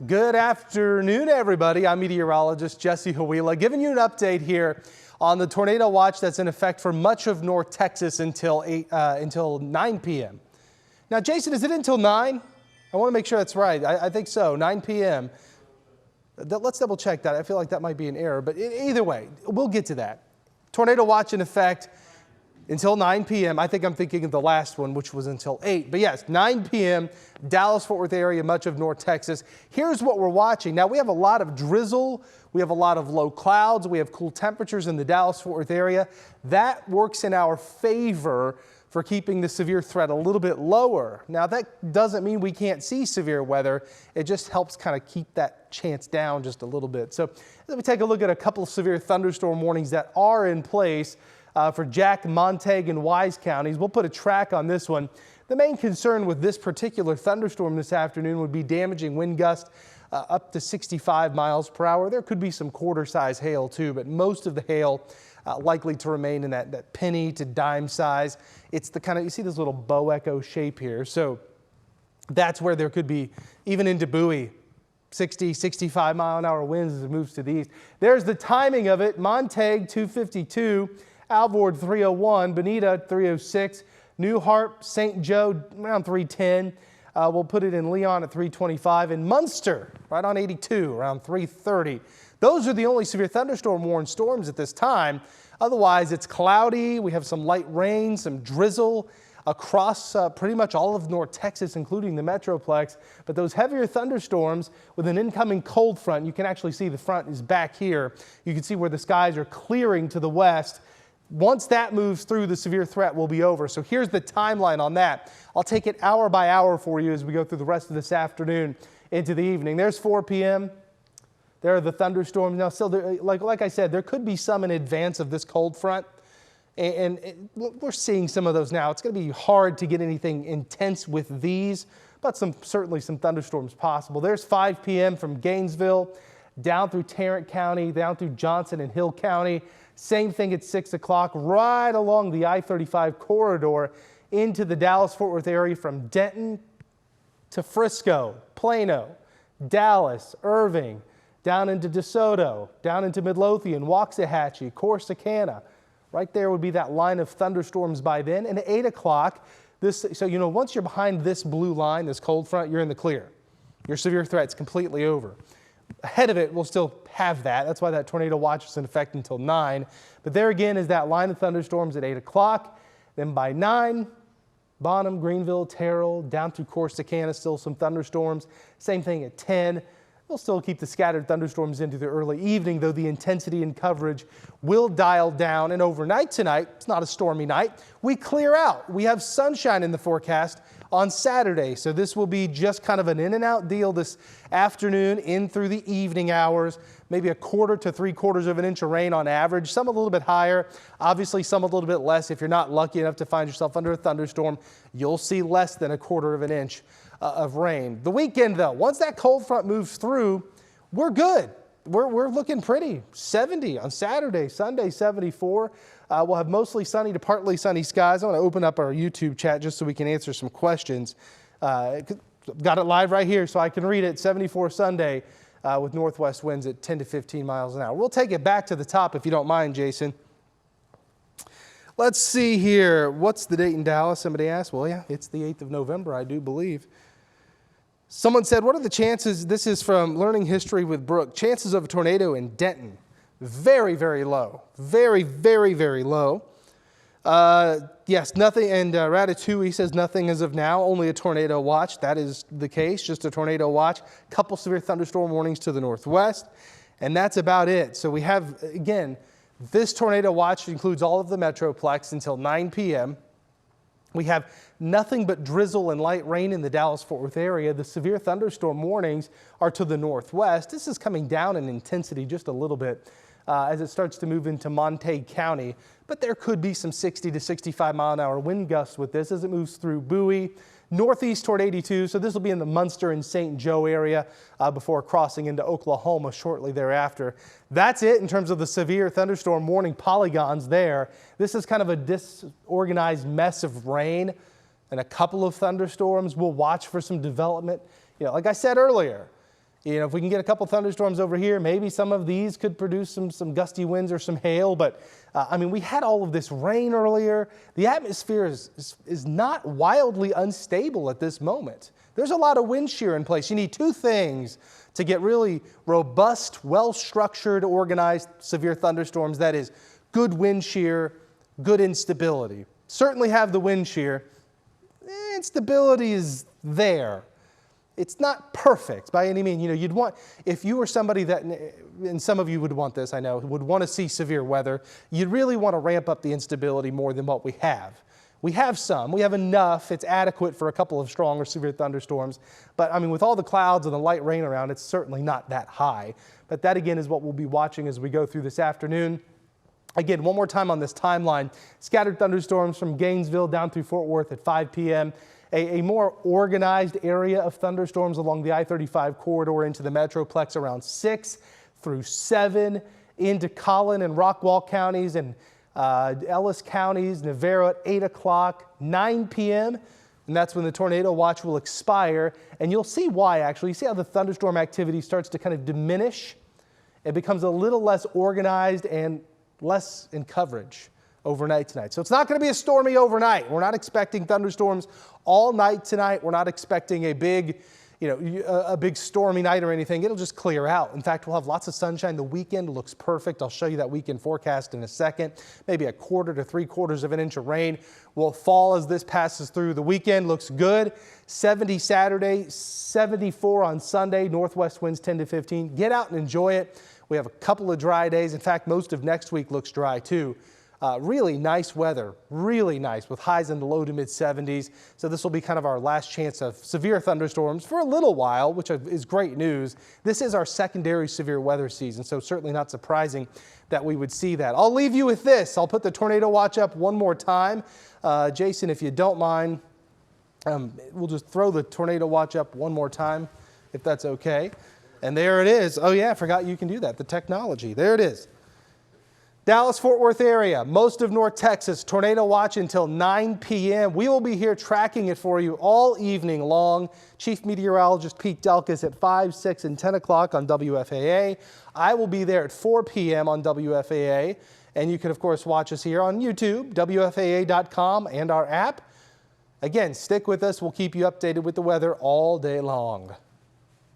Good afternoon, everybody. I'm meteorologist Jesse Huila giving you an update here on the tornado watch that's in effect for much of North Texas until 9 p.m. Now, Jason, is it until 9? I want to make sure that's right. I think so, 9 p.m. Let's double check that. I feel like that might be an error, but either way, we'll get to that. Tornado watch in effect until 9 p.m. I think I'm thinking of the last one, which was until 8. But yes, 9 p.m., Dallas-Fort Worth area, much of North Texas. Here's what we're watching. Now, we have a lot of drizzle. We have a lot of low clouds. We have cool temperatures in the Dallas-Fort Worth area. That works in our favor for keeping the severe threat a little bit lower. Now, that doesn't mean we can't see severe weather. It just helps kind of keep that chance down just a little bit. So let me take a look at a couple of severe thunderstorm warnings that are in place for Jack, Montague, and Wise counties. We'll put a track on this one. The main concern with this particular thunderstorm this afternoon would be damaging wind gusts up to 65 miles per hour. There could be some quarter-size hail too, but most of the hail likely to remain in that penny to dime size. It's the kind of, you see this little bow echo shape here. So that's where there could be, even into Bowie, 60, 65 mile an hour winds as it moves to the east. There's the timing of it. Montague 252. Alvord 301, Bonita 306, New Harp, St. Joe around 310. We'll put it in Leon at 325 and Munster right on 82 around 330. Those are the only severe thunderstorm warned storms at this time. Otherwise, it's cloudy. We have some light rain, some drizzle across pretty much all of North Texas, including the Metroplex. But those heavier thunderstorms with an incoming cold front, you can actually see the front is back here. You can see where the skies are clearing to the west. Once that moves through, the severe threat will be over. So here's the timeline on that. I'll take it hour by hour for you as we go through the rest of this afternoon into the evening. There's 4 p.m. There are the thunderstorms. Now, still, like I said, there could be some in advance of this cold front. And we're seeing some of those now. It's going to be hard to get anything intense with these, but certainly some thunderstorms possible. There's 5 p.m. from Gainesville down through Tarrant County, down through Johnson and Hill County. Same thing at 6 o'clock, right along the I-35 corridor into the Dallas-Fort Worth area from Denton to Frisco, Plano, Dallas, Irving, down into DeSoto, down into Midlothian, Waxahachie, Corsicana. Right there would be that line of thunderstorms by then. And at 8 o'clock, so once you're behind this blue line, this cold front, you're in the clear. Your severe threat's completely over. Ahead of it, we'll still have that. That's why that tornado watch is in effect until 9. But there again is that line of thunderstorms at 8 o'clock. Then by 9, Bonham, Greenville, Terrell, down through Corsicana, still some thunderstorms. Same thing at 10. We'll still keep the scattered thunderstorms into the early evening, though the intensity and coverage will dial down. And overnight tonight, it's not a stormy night, we clear out. We have sunshine in the forecast on Saturday. So this will be just kind of an in and out deal this afternoon in through the evening hours. Maybe 1/4 to 3/4 of an inch of rain on average, some a little bit higher, obviously some a little bit less. If you're not lucky enough to find yourself under a thunderstorm, you'll see less than 1/4 of an inch of rain. The weekend, though, once that cold front moves through, we're good. We're looking pretty. 70 on Saturday, Sunday 74. We'll have mostly sunny to partly sunny skies. I want to open up our YouTube chat just so we can answer some questions. Got it live right here so I can read it. 74 Sunday with northwest winds at 10 to 15 miles an hour. We'll take it back to the top if you don't mind, Jason. Let's see here. What's the date in Dallas? Somebody asked. Well, yeah, it's the 8th of November, I do believe. Someone said, what are the chances? This is from Learning History with Brooke. Chances of a tornado in Denton. Very, very low. Very, very, very low. Yes, nothing. And Ratatouille says nothing as of now. Only a tornado watch. That is the case. Just a tornado watch. Couple severe thunderstorm warnings to the northwest. And that's about it. So we have, again, this tornado watch includes all of the Metroplex until 9 p.m. We have nothing but drizzle and light rain in the Dallas-Fort Worth area. The severe thunderstorm warnings are to the northwest. This is coming down in intensity just a little bit as it starts to move into Montague County. But there could be some 60 to 65 mile an hour wind gusts with this as it moves through Bowie, northeast toward 82. So this will be in the Munster and St. Joe area before crossing into Oklahoma shortly thereafter. That's it in terms of the severe thunderstorm warning polygons there. This is kind of a disorganized mess of rain and a couple of thunderstorms. We'll watch for some development. Like I said earlier, You know, if we can get a couple thunderstorms over here, maybe some of these could produce some gusty winds or some hail. But I mean, we had all of this rain earlier. The atmosphere is not wildly unstable at this moment. There's a lot of wind shear in place. You need two things to get really robust, well-structured, organized severe thunderstorms. That is good wind shear, good instability. Certainly have the wind shear. Instability is there. It's not perfect by any means. You know, you'd want, if you were somebody that, and some of you would want this, I know, would want to see severe weather, you'd really want to ramp up the instability more than what we have. We have some. We have enough. It's adequate for a couple of strong or severe thunderstorms. But, I mean, with all the clouds and the light rain around, it's certainly not that high. But that, again, is what we'll be watching as we go through this afternoon. Again, one more time on this timeline. Scattered thunderstorms from Gainesville down through Fort Worth at 5 p.m. A more organized area of thunderstorms along the I-35 corridor into the Metroplex around 6 through 7, into Collin and Rockwall counties and Ellis counties, Navarro at 8 o'clock, 9 p.m. And that's when the tornado watch will expire. And you'll see why, actually. You see how the thunderstorm activity starts to kind of diminish? It becomes a little less organized and less in coverage overnight tonight. So it's not going to be a stormy overnight. We're not expecting thunderstorms all night tonight. We're not expecting a big, a big stormy night or anything. It'll just clear out. In fact, we'll have lots of sunshine. The weekend looks perfect. I'll show you that weekend forecast in a second. Maybe 1/4 to 3/4 of an inch of rain will fall as this passes through. The weekend looks good. 70 Saturday, 74 on Sunday. Northwest winds 10 to 15. Get out and enjoy it. We have a couple of dry days. In fact, most of next week looks dry too. Really nice weather, really nice, with highs in the low to mid 70s. So this will be kind of our last chance of severe thunderstorms for a little while, which is great news. This is our secondary severe weather season, so certainly not surprising that we would see that. I'll leave you with this. I'll put the tornado watch up one more time. Jason, if you don't mind, we'll just throw the tornado watch up one more time, if that's okay. And there it is. Oh yeah, I forgot you can do that, the technology. There it is. Dallas-Fort Worth area, most of North Texas, tornado watch until 9 p.m. We will be here tracking it for you all evening long. Chief Meteorologist Pete Delkus at 5, 6, and 10 o'clock on WFAA. I will be there at 4 p.m. on WFAA. And you can, of course, watch us here on YouTube, WFAA.com, and our app. Again, stick with us. We'll keep you updated with the weather all day long.